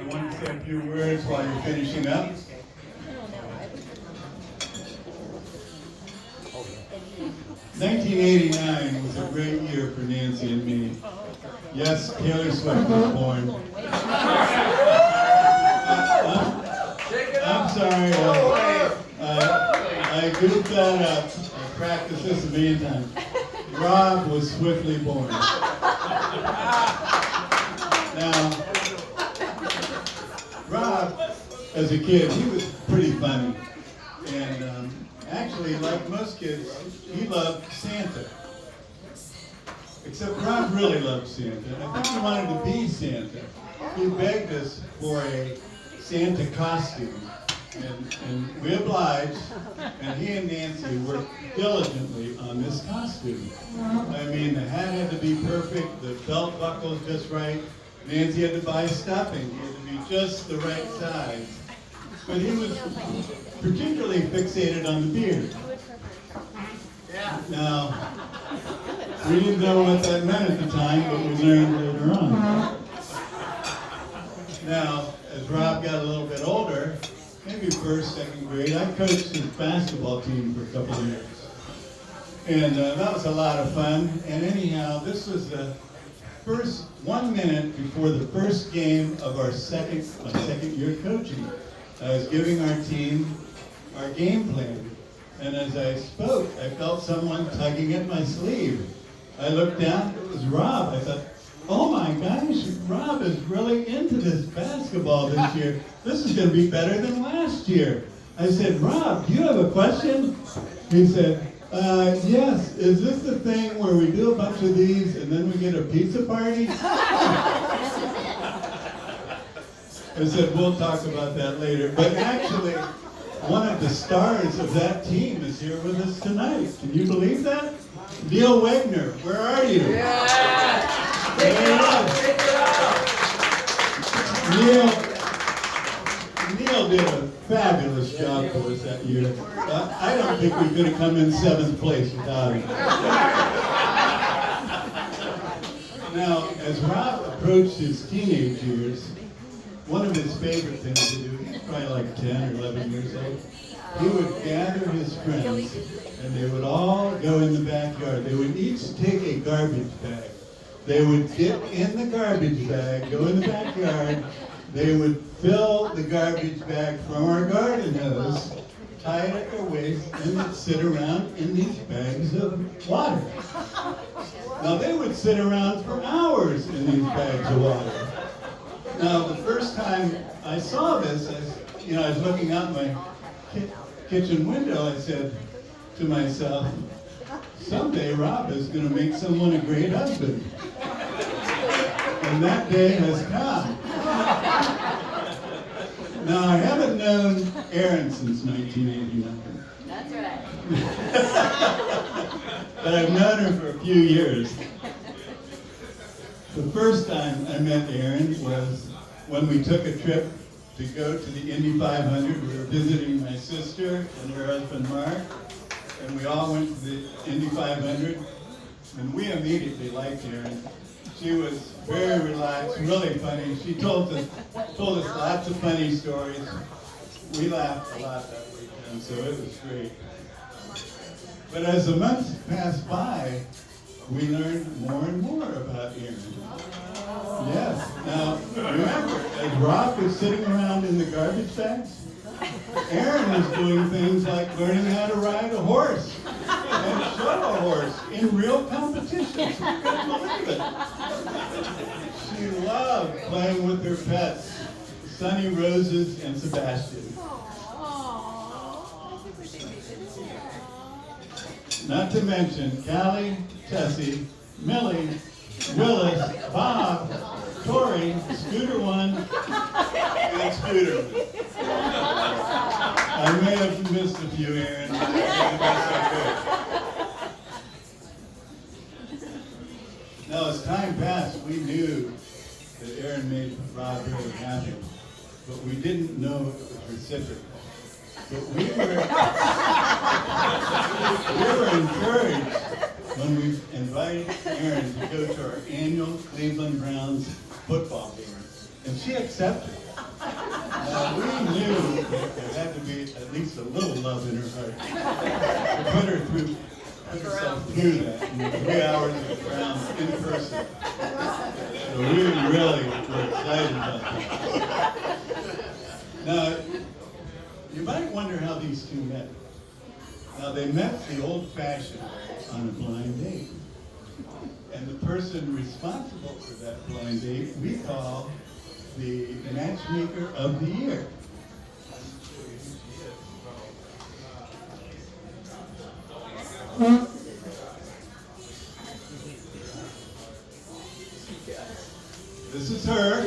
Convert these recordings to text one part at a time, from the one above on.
I want to say a few words while you're finishing up. 1989 was a great year for Nancy and me. Yes, Taylor Swift was born. I'm sorry, I goofed that up. I practiced this a million times. Rob was swiftly born. Now, Rob, as a kid, he was pretty funny. And actually, like most kids, he loved Santa. Except Rob really loved Santa. I think he wanted to be Santa. He begged us for a Santa costume. And we obliged, and he and Nancy worked diligently on this costume. I mean, the hat had to be perfect, the belt buckles just right. Nancy had to buy stuffing. It had to be just the right size. But he was particularly fixated on the beard. Now, we didn't know what that meant at the time, but we learned later on. Now, as Rob got a little bit older, maybe first, second grade, I coached his basketball team for a couple of years. And that was a lot of fun. And anyhow, this was the first 1 minute before the first game of my second year coaching. I was giving our team our game plan. And as I spoke, I felt someone tugging at my sleeve. I looked down, it was Rob. I thought, oh my gosh, Rob is really into this basketball this year. This is going to be better than last year. I said, Rob, do you have a question? He said, yes, is this the thing where we do a bunch of these and then we get a pizza party? I said, we'll talk about that later. But actually, one of the stars of that team is here with us tonight. Can you believe that? Neil Wegner, where are you? Yeah. Neil did a fabulous job for us that year. I don't think we could have come in 7th place without him. Now, as Rob approached his teenage years, one of his favorite things to do, he's probably like 10 or 11 years old, he would gather his friends and they would all go in the backyard. They would each take a garbage bag. They would dip in the garbage bag, go in the backyard. They would fill the garbage bag from our garden hose, tie it at their waist, and they'd sit around in these bags of water. Now they would sit around for hours in these bags of water. Now the first time I saw this, I was looking out my kitchen window, I said to myself, someday Rob is going to make someone a great husband. And that day has come. Now, I haven't known Erin since 1989. That's right. But I've known her for a few years. The first time I met Erin was when we took a trip to go to the Indy 500. We were visiting my sister and her husband Mark, and we all went to the Indy 500, and we immediately liked Erin. She was very relaxed, really funny. She told us lots of funny stories. We laughed a lot that weekend, so it was great. But as the months passed by, we learned more and more about Erin. Yes. Now, remember, as Rob was sitting around in the garbage bags, Erin was doing things like learning how to ride a horse and show a horse in real competitions. You couldn't believe it. She loved playing with her pets, Sunny Roses and Sebastian. Not to mention Callie, Tessie, Millie, Willis, Bob, Tori, Scooter 1, and Scooter. I may have missed a few, Erin. But now, as time passed, we knew that Erin made Rob really happy, but we didn't know it was reciprocal. But we were encouraged when we invited Erin to go to our annual Cleveland Browns football game. And she accepted. We knew that there had to be at least a little love in her heart to put herself through that in 3 hours of rounds in person. So we really were excited about that. Now, you might wonder how these two met. Now, they met the old-fashioned way on a blind date. And the person responsible for that blind date we call the matchmaker of the year. This is her.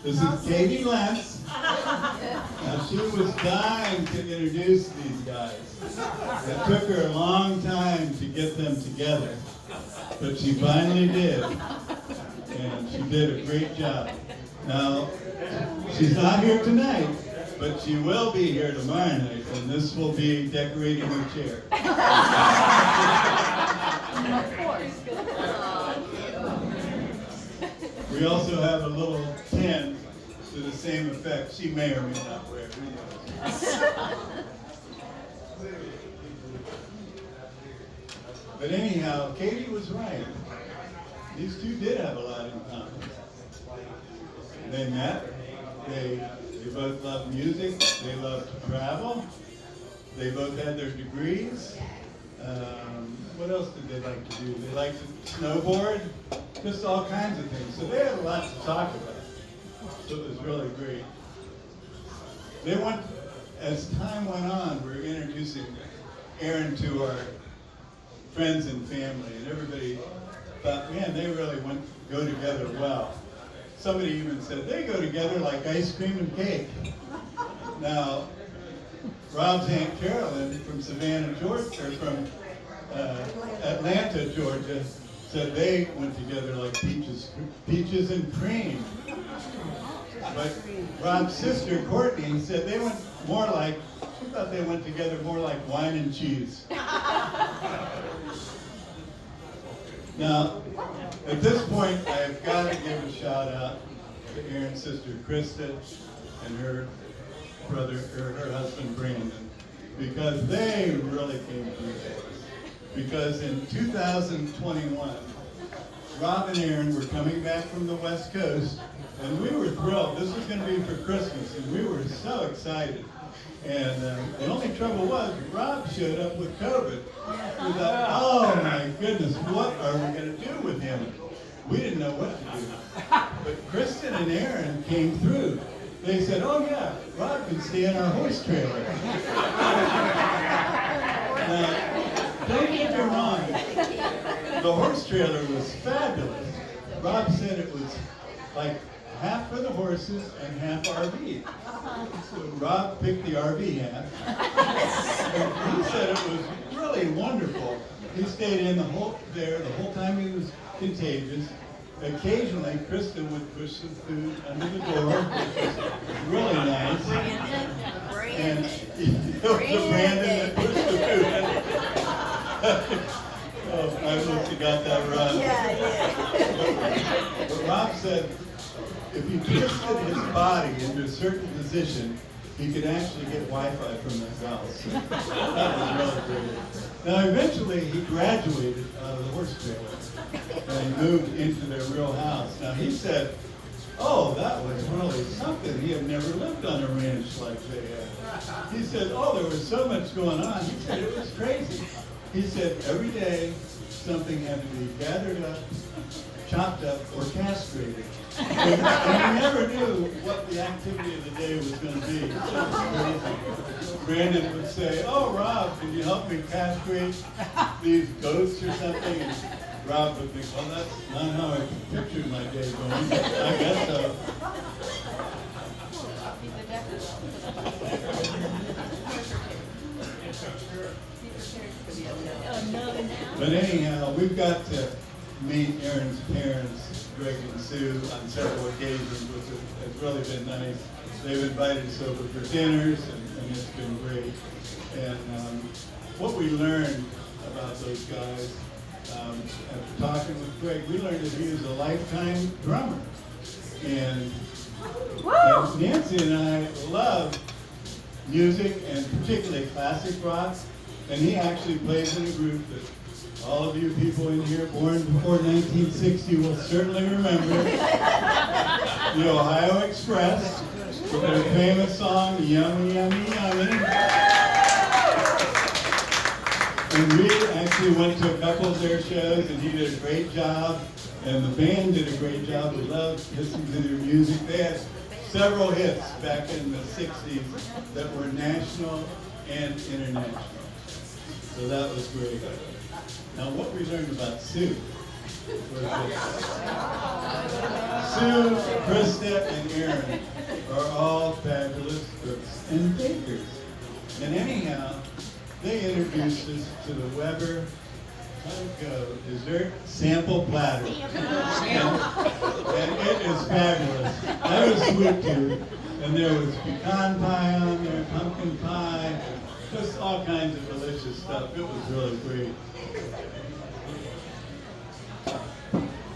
This is Katie Lentz. Now she was dying to introduce these guys. It took her a long time to get them together, but she finally did, and she did a great job. Now, she's not here tonight, but she will be here tomorrow night, and this will be decorating her chair. Of course. We also have a little pin to the same effect. She may or may not wear it. Who knows? But anyhow, Katie was right. These two did have a lot in common. They met. They both loved music. They loved to travel. They both had their degrees. What else did they like to do? They liked to snowboard. Just all kinds of things. So they had a lot to talk about. So it was really great. They went, as time went on, we were introducing Aaron to our friends and family, and everybody thought, man, they really go together well. Somebody even said, they go together like ice cream and cake. Now, Rob's Aunt Carolyn from Savannah, Georgia, or from Atlanta, Georgia, said they went together like peaches and cream. But Rob's sister, Courtney, said they went more like, she thought they went together more like wine and cheese. Now, at this point, I've got to give a shout out to Aaron's sister, Krista, and her brother, or her husband, Brandon, because they really came through for us. Because in 2021, Rob and Aaron were coming back from the West Coast, and we were thrilled. This was going to be for Christmas, and we were so excited. And the only trouble was, Rob showed up with COVID. We thought, oh my goodness, what are we going to do with him? We didn't know what to do. But Kristen and Aaron came through. They said, oh yeah, Rob can stay in our horse trailer. Now, don't get me wrong, the horse trailer was fabulous. Rob said it was like half for the horses and half RV. So Rob picked the RV half. And he said it was really wonderful. He stayed in the whole time he was contagious. Occasionally, Kristen would push some food under the door, which was really nice. And it was the Brandon that pushed the food. Oh, I must have got that wrong. Yeah. But Rob said, if he twisted his body into a certain position, he could actually get Wi-Fi from the house. So that was really great. Now, eventually, he graduated out of the horse trailer and he moved into their real house. Now, he said, oh, that was really something. He had never lived on a ranch like they had. He said, oh, there was so much going on. He said it was crazy. He said every day something had to be gathered up, chopped up, or castrated. And he never knew what the activity of the day was going to be. Brandon would say, oh, Rob, can you help me castrate these goats or something? And Rob would think, well, that's not how I pictured my day going, but I guess so. But anyhow, we've got to meet Aaron's parents, Greg and Sue, on several occasions, which has really been nice. They've invited us over for dinners, and it's been great. And what we learned about those guys, after talking with Greg, we learned that he was a lifetime drummer. And Nancy and I love music, and particularly classic rock. And he actually plays in a group that all of you people in here born before 1960 will certainly remember. The Ohio Express, with their famous song, Yummy, Yummy, Yummy. And Reed actually went to a couple of their shows, and he did a great job. And the band did a great job. We loved listening to their music. They had several hits back in the 60s that were national and international. So that was great. Now what we learned about Sue was that Sue, Krista, and Aaron are all fabulous cooks and bakers. And anyhow, they introduced us to the Weber dessert sample platter. And it is fabulous. I was sweet tooth, and there was pecan pie on there, pumpkin pie, just all kinds of delicious stuff. It was really great.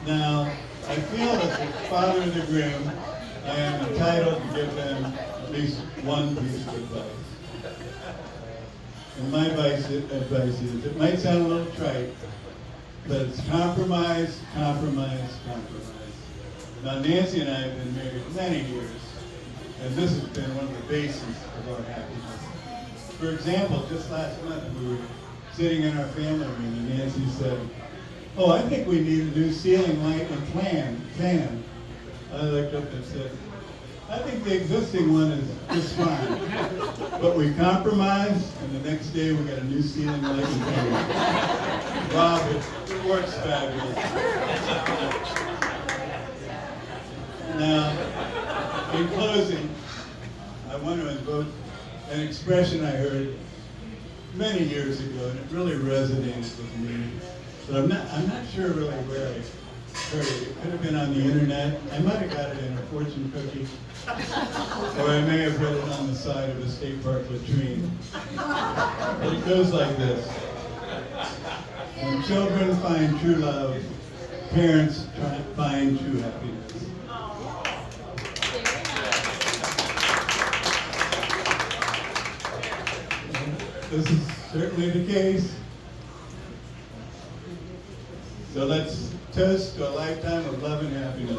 Now, I feel as the father of the groom, I am entitled to give them at least one piece of advice. And my advice is, it might sound a little trite, but it's compromise, compromise, compromise. Now, Nancy and I have been married many years, and this has been one of the bases of our happiness. For example, just last month we were sitting in our family room, and Nancy said, "Oh, I think we need a new ceiling light and fan." I looked up and said, "I think the existing one is just fine." But we compromised, and the next day we got a new ceiling light and fan. Bob, it works fabulous. Now, in closing, I want to invoke an expression I heard many years ago, and it really resonates with me. But I'm not sure really where I heard it. It could have been on the internet. I might have got it in a fortune cookie. Or I may have read it on the side of a state park latrine. But it goes like this. When children find true love, parents try to find true happiness. This is certainly the case. So let's toast to a lifetime of love and happiness.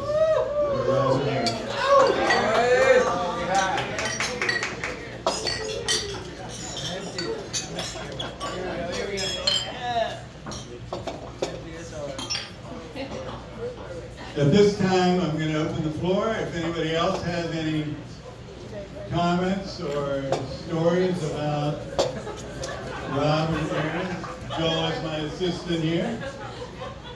At this time, I'm going to open the floor. If anybody else has any comments or stories about Rob and Aaron. Joel is my assistant here.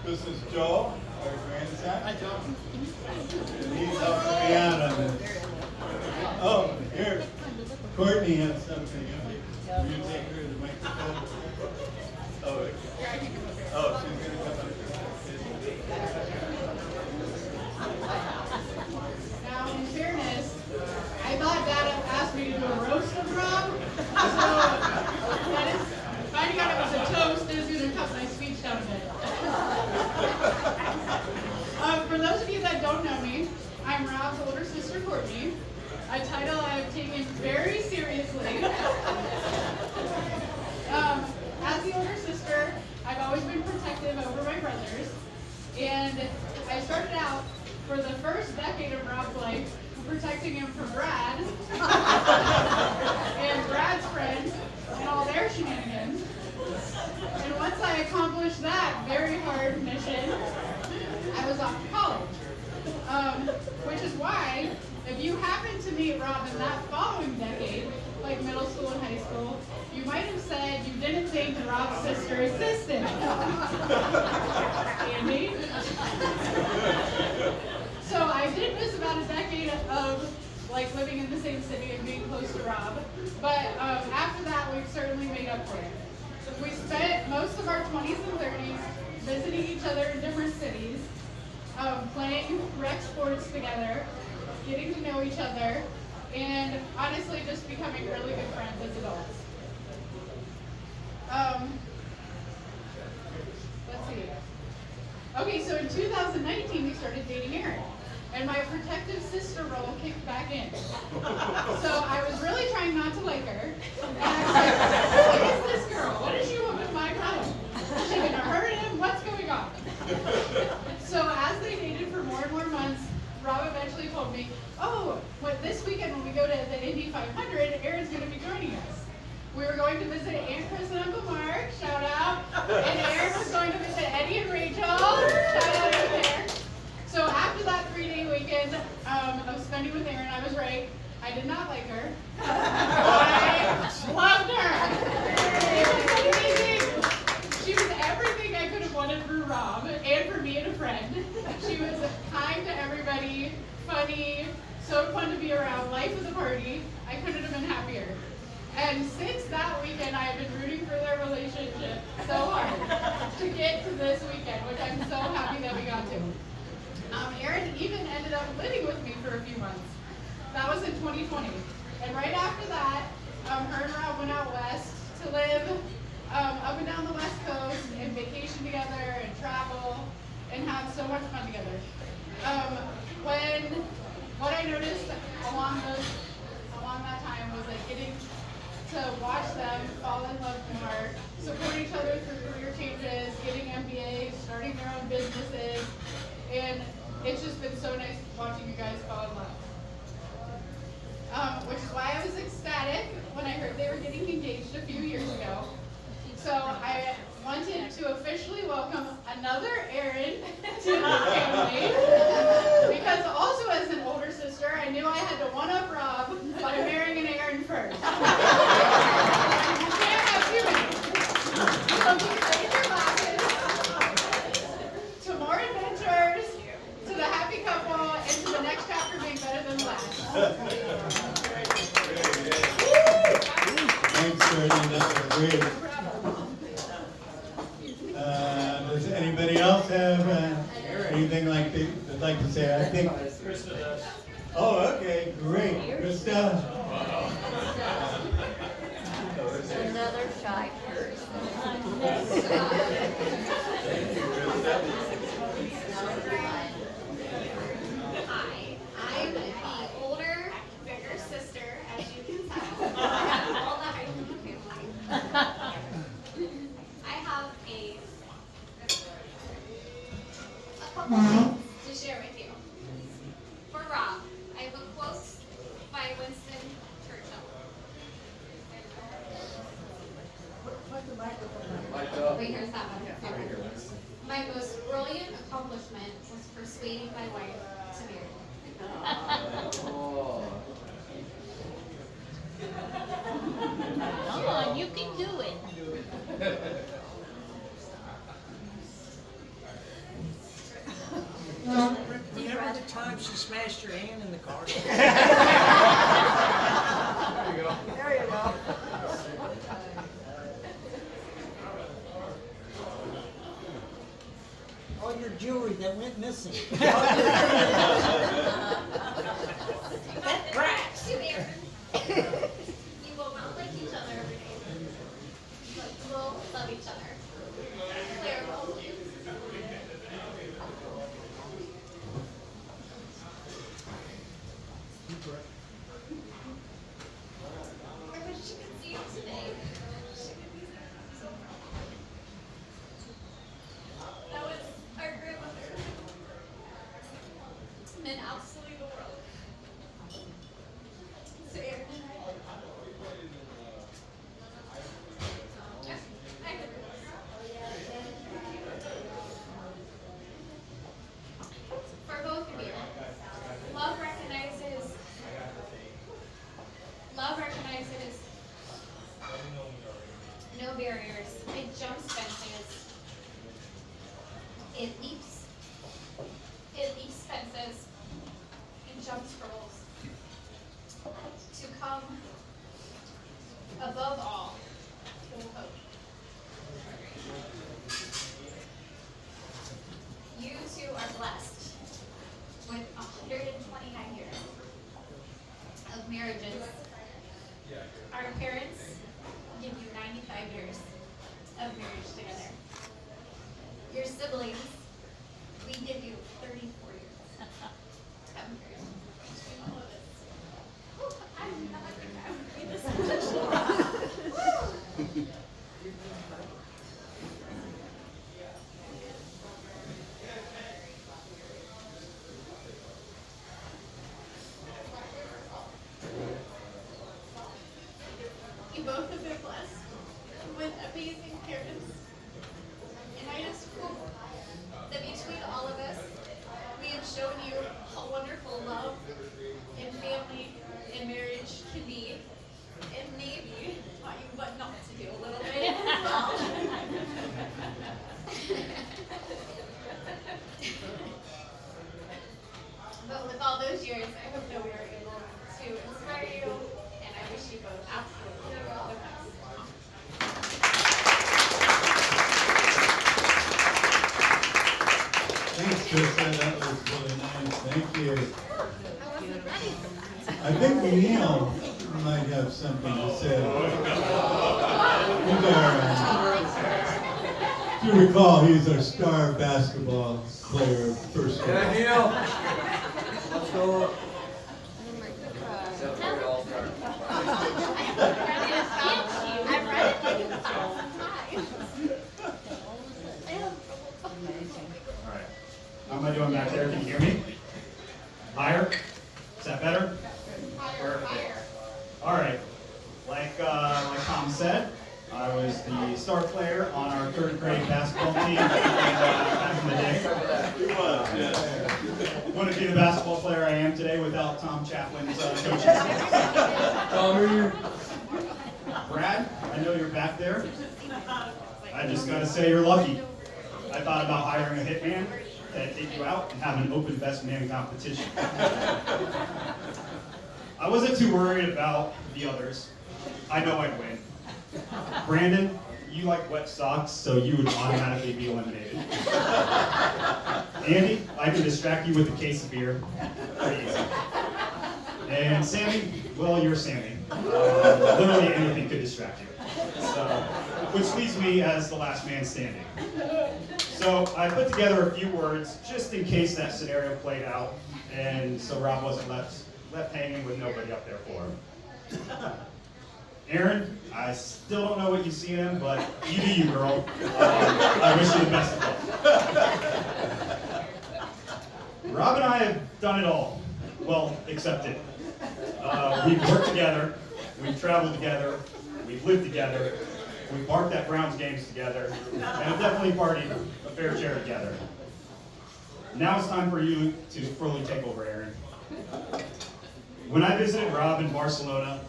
This is Joel, our grandson. Hi, Joel. And he's helping me out on this. Oh, here, Courtney has something. Will you take her to the microphone? Oh, she's going to come up. Now, in fairness, I thought Dad asked me to do a roast of Rob, so that is, finding out it was a toast is going to cut my speech down a bit. For those of you that don't know me, I'm Rob's older sister, Courtney, a title I've taken very seriously. As the older sister, I've always been protective over my brothers, and I started out for the first decade of Rob's life protecting him from Brad and Brad's friends and all their shenanigans. And once I accomplished that very hard mission, I was off to college. Which is why, if you happen to meet Rob in that following decade, like middle school and high school, you might have said you didn't think Rob's sister existed. Andy? So I did miss about a decade of living in the same city and being close to Rob, but after that we've certainly made up for it. We spent most of our 20s and 30s visiting each other in different cities, playing rec sports together, getting to know each other, and honestly just becoming really good friends as adults. Let's see. Okay, so in 2019 we started dating Aaron. and my protective sister role kicked back in. So I was really trying not to like her. And I was like, who is this girl? What does she want with my brother? Is she gonna hurt him? What's going on? So as they dated for more and more months, Rob eventually told me, oh, this weekend when we go to the Indy 500, Aaron's gonna be joining us. We were going to visit Aunt Chris and Uncle Mark, shout out. And Aaron was going to visit Eddie and Rachel, shout out over there. So after that 3-day weekend of spending with Aaron, I was right. I did not like her. I loved her. She was amazing. She was everything I could have wanted for Rob and for me and a friend. She was kind to everybody, funny, so fun to be around, life of the party. I couldn't have been happier. And since that weekend, I have been rooting for their relationship so hard to get to this weekend, which I'm so happy that we got to. Aaron even ended up living with me for a few months. That was in 2020. And right after that, her and Rob went out west to live up and down the West Coast and vacation together and travel and have so much fun together. What I noticed along that time was like getting to watch them fall in love more, support each other through career changes, getting MBAs, starting their own businesses, and it's just been so nice watching you guys fall in love. Which is why I was ecstatic when I heard they were getting engaged a few years ago. So I wanted to officially welcome another Aaron to the family, because also as an older sister, I knew I had to one-up Rob by marrying an Aaron first. You can't have too many. So please raise your glasses to more adventures, to the happy couple, and to the next chapter being better than the last. Thanks, Jordan. That was great. Does anybody else have anything they'd like to say? I think Krista does. Oh, okay, great. Krista? Another shy person. Hi, I'm the older, bigger sister, as you can tell. I have all the height in the family. I have a couple things to share with you. For Rob, I have a quote by Winston Churchill. Wait, here's that one. My most brilliant accomplishment was persuading my wife to marry me. Come on, you can do it. Remember the time she smashed your hand in the car? There you go. There you go. All your jewelry that went missing. Congrats to Aaron. You will not like each other every day, but you will love each other. Claire will. I wish you could see you today. That was our grandmother. Meant absolutely the world. So Aaron and I. Yeah, I could. For both of you, love recognizes no barriers. It jumps fences. It leaps fences and jumps hurdles to come above all to hope. You two are blessed with 129 years of marriages. Our parents give you 95 years of marriage together. Your siblings, we give you 34 years. shown you how wonderful love and family and marriage can be, and maybe taught you what not to do a little bit as well. But with all those years, I hope that we were able to inspire you, and I wish you both absolutely all the best. Thanks, Trista. That was really nice. Thank you. I wasn't ready for that. I think Neil might have something to say. If you recall, he's our star basketball player, first of all. Yeah, Neil. Let's go. I've read it like a thousand times. All right. How am I doing back there? Can you hear me? Higher? Is that better? Perfect. All right. Like Tom said, I was the star player on our third grade basketball team back in the day. He was, yes. Wouldn't be the basketball player I am today without Tom Chaplin's coaching skills. Tommy. Brad, I know you're back there. I just gotta say you're lucky. I thought about hiring a hitman to take you out and have an open best man competition. I wasn't too worried about the others. I know I'd win. Brandon, you like wet socks, so you would automatically be eliminated. Andy, I can distract you with a case of beer. Pretty easy. And Sammy, well, you're Sammy. Literally anything could distract you. So, which leaves me as the last man standing. So I put together a few words just in case that scenario played out, and so Rob wasn't left hanging with nobody up there for him. Aaron, I still don't know what you see in him, but you do you, girl. I wish you the best of luck. Rob and I have done it all. Well, except it. We've worked together, we've traveled together, we've lived together, we've barked at Browns games together, and have definitely partied a fair share together. Now it's time for you to fully take over, Aaron. When I visited Rob in Barcelona,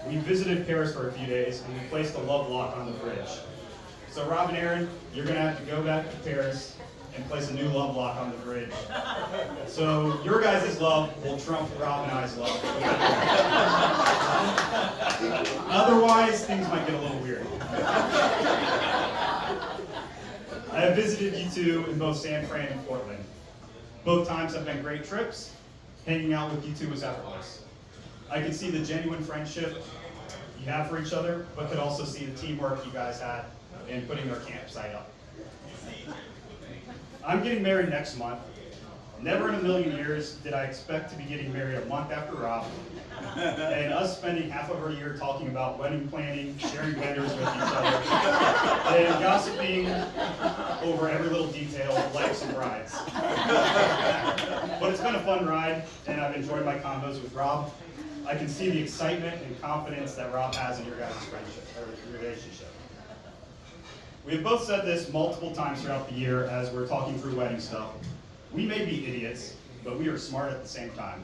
we visited Paris for a few days, and we placed a love lock on the bridge. So Rob and Aaron, you're gonna have to go back to Paris and place a new love lock on the bridge. So your guys' love will trump Rob and I's love. Otherwise, things might get a little weird. I have visited you two in both San Fran and Portland. Both times have been great trips. Hanging out with you two was effortless. I could see the genuine friendship you have for each other, but could also see the teamwork you guys had in putting your campsite up. I'm getting married next month. Never in a million years did I expect to be getting married a month after Rob, and us spending half of our year talking about wedding planning, sharing vendors with each other, and gossiping over every little detail of life and brides. But it's been a fun ride, and I've enjoyed my combos with Rob. I can see the excitement and confidence that Rob has in your guys' friendship or relationship. We have both said this multiple times throughout the year as we're talking through wedding stuff. We may be idiots, but we are smart at the same time.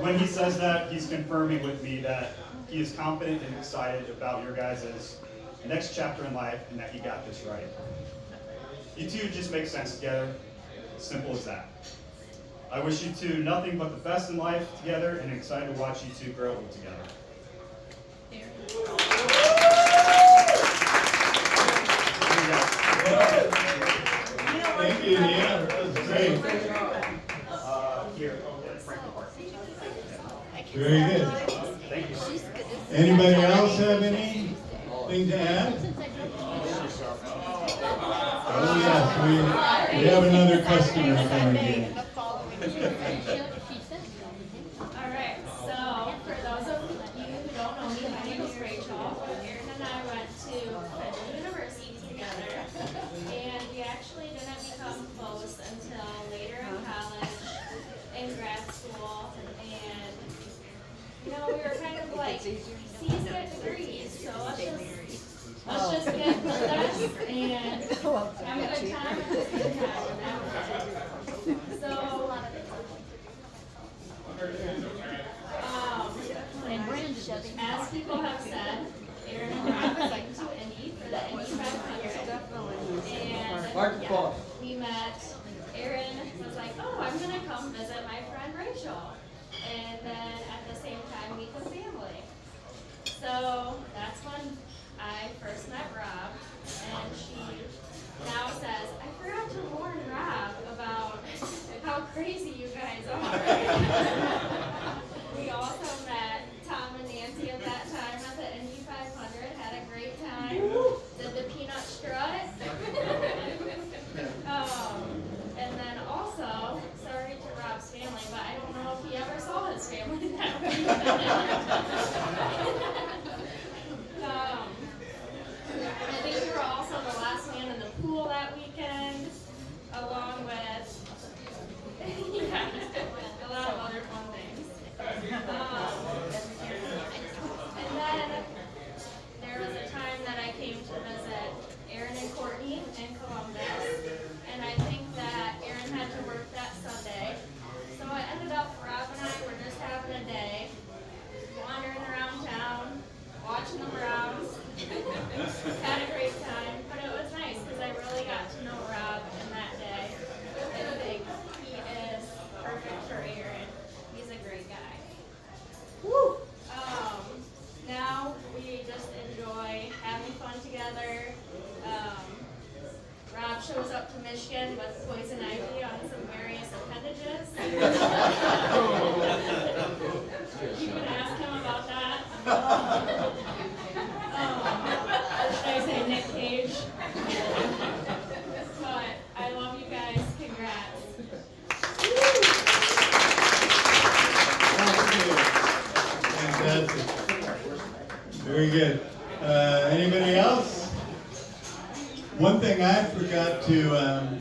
When he says that, he's confirming with me that he is confident and excited about your guys' next chapter in life and that he got this right. You two just make sense together. Simple as that. I wish you two nothing but the best in life together and excited to watch you two grow together. Thank you, Neil. That was great. Here, Franklin Park. Very good. Thank you. Anybody else have anything to add? Oh, yes, we have another customer coming in. Alright, so for those of you who don't know me, my name is Rachel. Erin and I went to Federal University together, and we actually didn't become close until later in college, in grad school, and you know, we were kind of like, C's get degrees, so let's just get through this and have a good time at the same time. Rachel, and then at the same time meet the family. So that's when I first met Rob, and she now says, I forgot to warn Rob about how crazy you guys are. We also met Tom and Nancy at that time at the Indy 500, had a great time, did the peanut strut. And then also, sorry to Rob's family, but I don't know if he ever saw his family that week. I think we were also the last man in the pool that weekend, along with yeah, a lot of other fun things. And then there was a time that I came to visit Aaron and Courtney in Columbus, and I think that Aaron had to work that Sunday. So it ended up Rob and I were just having a day, wandering around town, watching the Browns. Had a great time, but it was nice because I really got to know Rob in that day. I think he is perfect for Aaron. He's a great guy. Woo! Now we just enjoy having fun together. Rob shows up to Michigan with poison ivy on some various appendages. You can ask him about that. Should I say Nick Cage? But I love you guys. Congrats. Fantastic. Very good. Anybody else? One thing I forgot to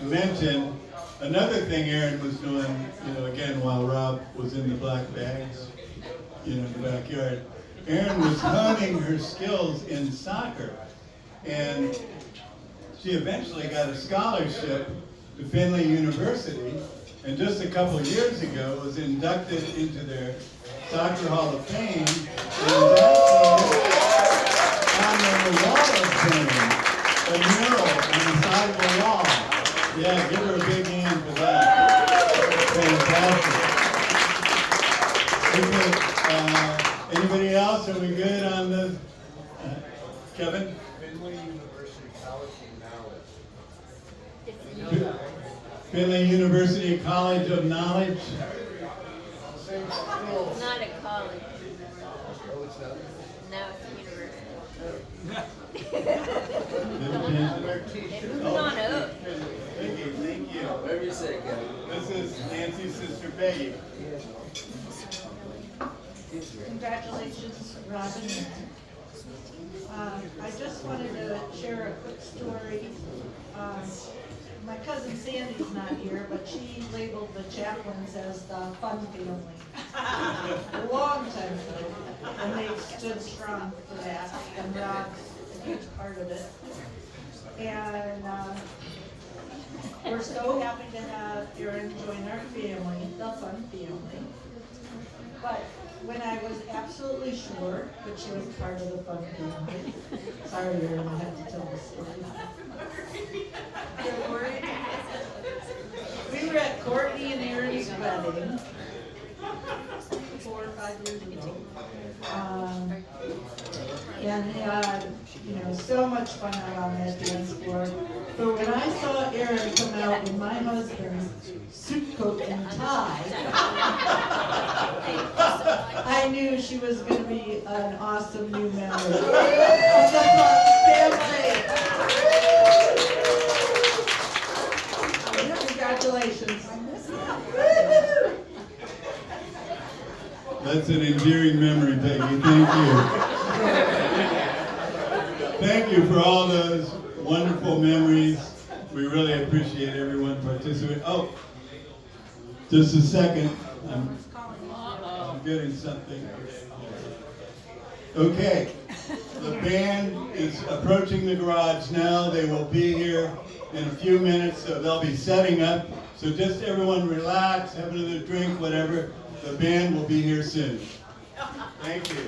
mention, another thing Erin was doing, again, while Rob was in the black bags, in the backyard, Erin was honing her skills in soccer. And she eventually got a scholarship to Findlay University, and just a couple of years ago was inducted into their Soccer Hall of Fame, and was actually on the wall of fame. A mural on the side of the wall. Yeah, give her a big hand for that. Fantastic. Okay, anybody else? Are we good on the, Kevin? Findlay University College of Knowledge. Findlay University College of Knowledge. Not a college. Oh, it's not? No, it's a university. Come on up. Thank you. Whatever you say, Kevin. This is Nancy's sister Peggy. Congratulations, Robin. I just wanted to share a quick story. My cousin Sandy's not here, but she labeled the chaplains as the fun family. A long time ago, and they stood strong for that, and Rob's a huge part of it. And we're so happy to have Erin join our family, the fun family. But when I was absolutely sure that she was part of the fun family, sorry Erin, I have to tell the story. You're worried? We were at Courtney and Erin's wedding 4 or 5 years ago. And had, so much fun out on that dance floor. But when I saw Erin come out in my husband's suit coat and tie, I knew she was going to be an awesome new member of the family. Congratulations. That's an endearing memory, Peggy. Thank you. Thank you for all those wonderful memories. We really appreciate everyone participating. Oh, just a second. I'm getting something. Okay. The band is approaching the garage now. They will be here in a few minutes, so they'll be setting up. So just everyone relax, have another drink, whatever. The band will be here soon. Thank you.